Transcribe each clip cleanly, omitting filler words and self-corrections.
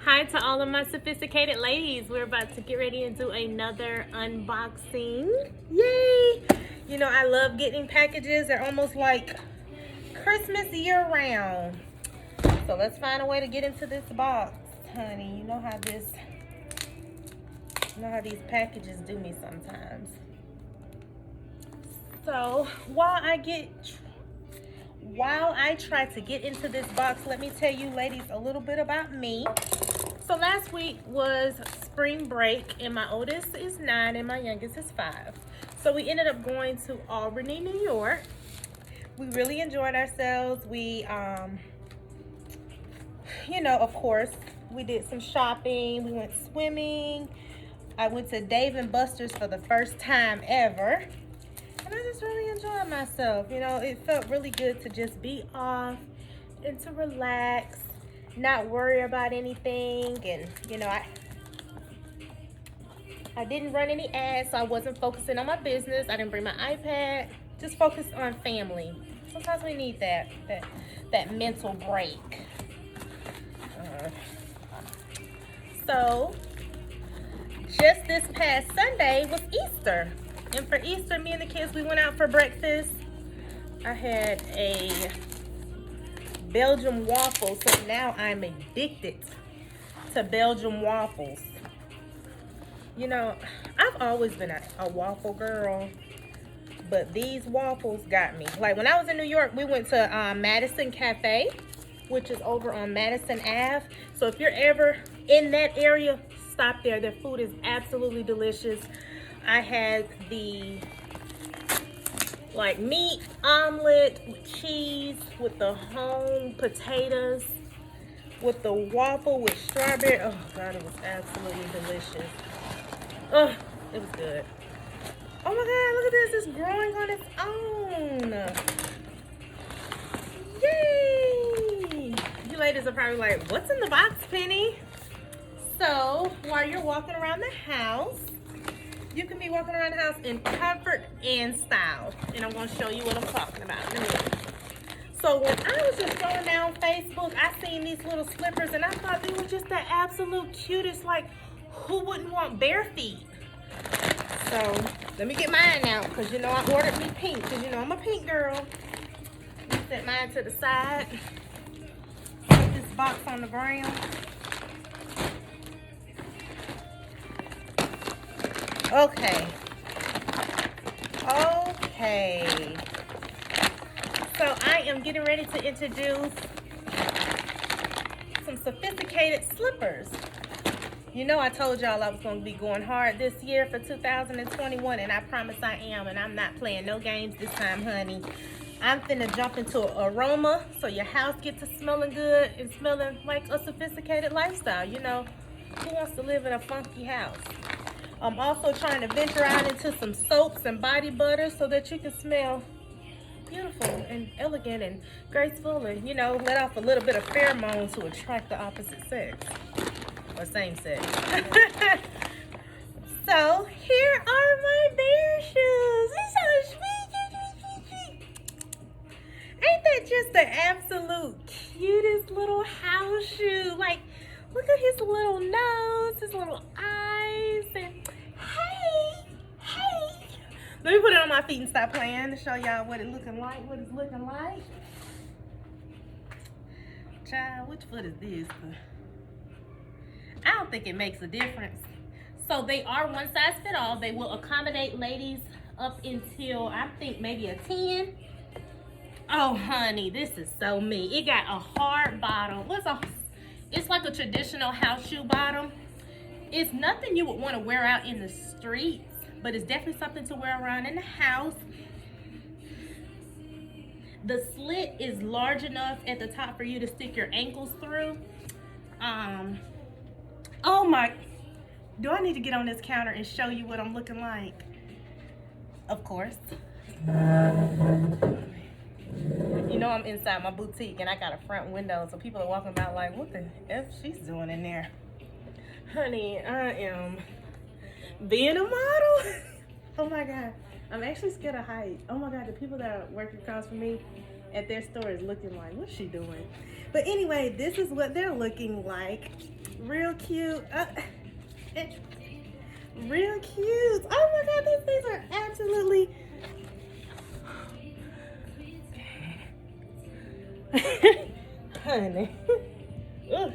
Hi to all of my sophisticated ladies. We're about to get ready and do another unboxing. Yay! You know, I love getting packages. They're almost like Christmas year round. So let's find a way to get into this box, honey. You know how these packages do me sometimes. So while I try to get into this box, let me tell you ladies a little bit about me. So last week was spring break and my oldest is 9 and my youngest is 5. So we ended up going to Albany, New York. We really enjoyed ourselves. We, you know, of course, we did some shopping. We went swimming. I went to Dave & Buster's for the first time ever. And I just really enjoyed myself. You know, it felt really good to just be off and to relax, not worry about anything. And, you know, I didn't run any ads, so I wasn't focusing on my business. I didn't bring my iPad. Just focus on family. Sometimes we need that mental break. So, just this past Sunday was Easter. And for Easter, me and the kids, we went out for breakfast. I had a Belgian waffle, so now I'm addicted to Belgian waffles. You know, I've always been a waffle girl, but these waffles got me. Like when I was in New York, we went to Madison Cafe, which is over on Madison Ave. So if you're ever in that area, stop there. Their food is absolutely delicious. I had the meat omelet with cheese, with the home potatoes, with the waffle with strawberry. Oh God, it was absolutely delicious. Oh, it was good. Oh my God, look at this. It's growing on its own. Yay! You ladies are probably like, what's in the box, Penny? So while you're walking around the house, you can be walking around the house in comfort and style. And I'm going to show you what I'm talking about in a minute. So when I was just scrolling down Facebook, I seen these little slippers and I thought they were just the absolute cutest. Like, who wouldn't want bare feet? So let me get mine out because you know I ordered me pink because you know I'm a pink girl. Let me set mine to the side. Put this box on the ground. Okay. So I am getting ready to introduce some sophisticated slippers. You know I told y'all I was going to be going hard this year for 2021, and I promise I am, and I'm not playing no games this time, honey. I'm finna jump into aroma so your house gets to smelling good and smelling like a sophisticated lifestyle. You know, who wants to live in a funky house? I'm also trying to venture out into some soaps and body butters so that you can smell beautiful and elegant and graceful and, you know, let off a little bit of pheromone to attract the opposite sex or same sex. So here are my bear shoes. They're so sweet. Ain't that just the absolute cutest little house shoe? Like, look at his little nose, his little eyes, and hey. Let me put it on my feet and stop playing to show y'all what it's looking like. Child, which foot is this? I don't think it makes a difference. So they are one size fit all. They will accommodate ladies up until, I think, maybe a 10. Oh, honey, this is so me. It got a hard bottom. It's like a traditional house shoe bottom. It's nothing you would want to wear out in the streets, but it's definitely something to wear around in the house. The slit is large enough at the top for you to stick your ankles through. Oh my, do I need to get on this counter and show you what I'm looking like? Of course. You know I'm inside my boutique and I got a front window, so people are walking about like, what the F she's doing in there? Honey, I am being a model. Oh my God. I'm actually scared of height. Oh my God, the people that are working across from me at their store is looking like, what's she doing? But anyway, this is what they're looking like. Real cute. Real cute. Oh my God, these things are absolutely. Honey. Ugh.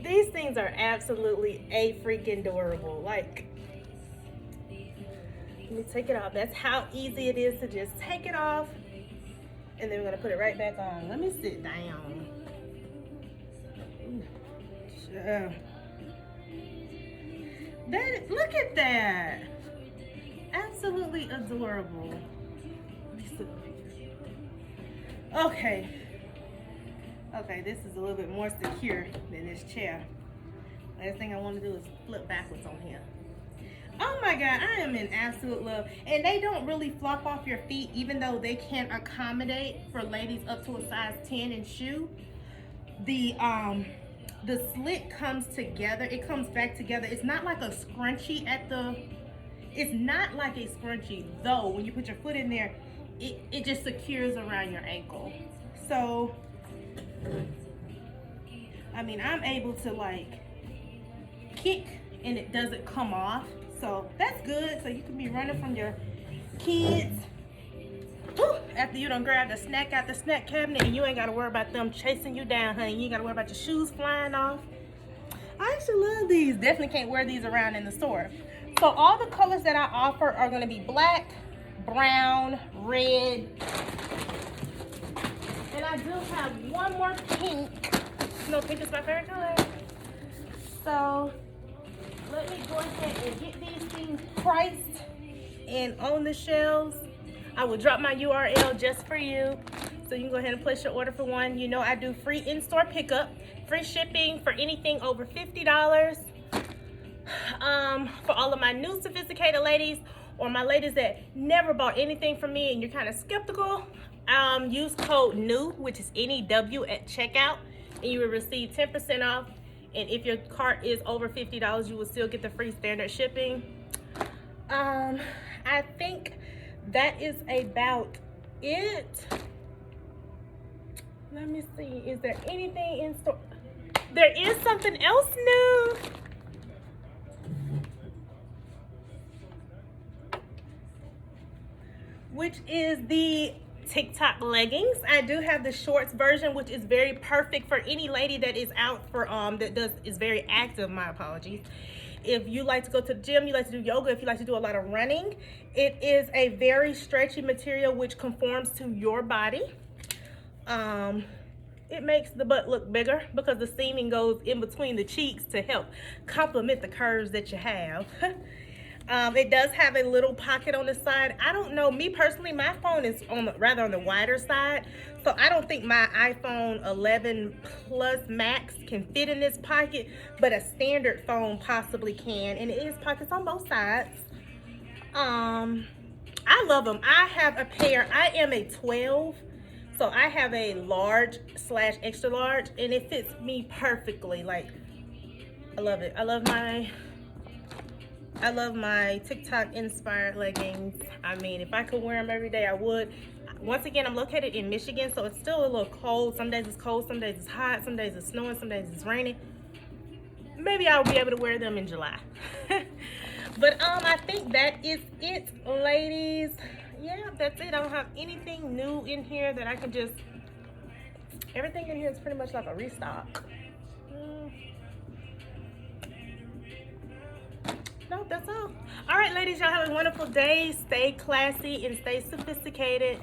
These things are absolutely freaking adorable. Like, let me take it off. That's how easy it is to just take it off. And then we're gonna put it right back on. Let me sit down. Look at that. Absolutely adorable. Okay. Okay, this is a little bit more secure than this chair. Last thing I want to do is flip backwards on here. Oh my God, I am in absolute love. And they don't really flop off your feet, even though they can accommodate for ladies up to a size 10 in shoe. The slit comes together. It comes back together. It's not like a scrunchie it's not like a scrunchie, though. When you put your foot in there, it just secures around your ankle. So, I mean, I'm able to like kick and it doesn't come off. So that's good. So you can be running from your kids. Whew, after you done grab the snack out the snack cabinet and you ain't got to worry about them chasing you down, honey. You ain't got to worry about your shoes flying off. I actually love these. Definitely can't wear these around in the store. So all the colors that I offer are going to be black, brown, red. And I do have one more pink. No, pink is my favorite color. So let me go ahead and get these things priced and on the shelves. I will drop my URL just for you, so you can go ahead and place your order for one. You know I do free in-store pickup, free shipping for anything over $50. For all of my new sophisticated ladies or my ladies that never bought anything from me and you're kind of skeptical, use code NEW, which is NEW at checkout, and you will receive 10% off. And if your cart is over $50, you will still get the free standard shipping. I think that is about it. Let me see. Is there anything in store? There is something else new. Which is the Tic Tok Leggings. I do have the shorts version, which is very perfect for any lady that is out for is very active. My apologies. If you like to go to the gym, you like to do yoga, if you like to do a lot of running, it is a very stretchy material which conforms to your body. It makes the butt look bigger because the seaming goes in between the cheeks to help complement the curves that you have. It does have a little pocket on the side. I don't know, me personally, my phone is rather on the wider side, so I don't think my iPhone 11 Plus Max can fit in this pocket, but a standard phone possibly can, and it is pockets on both sides. I love them. I have a pair. I am a 12, so I have a large / extra large, and it fits me perfectly. Like, I love it. I love my Tic Tok inspired leggings. I mean, if I could wear them every day, I would. Once again, I'm located in Michigan, so it's still a little cold. Some days it's cold, some days it's hot, some days it's snowing, some days it's raining. Maybe I'll be able to wear them in July. But I think that is it, ladies. Yeah, that's it. I don't have anything new in here that I can just... Everything in here is pretty much like a restock. No, that's all. All right, ladies, y'all have a wonderful day. Stay classy and stay sophisticated.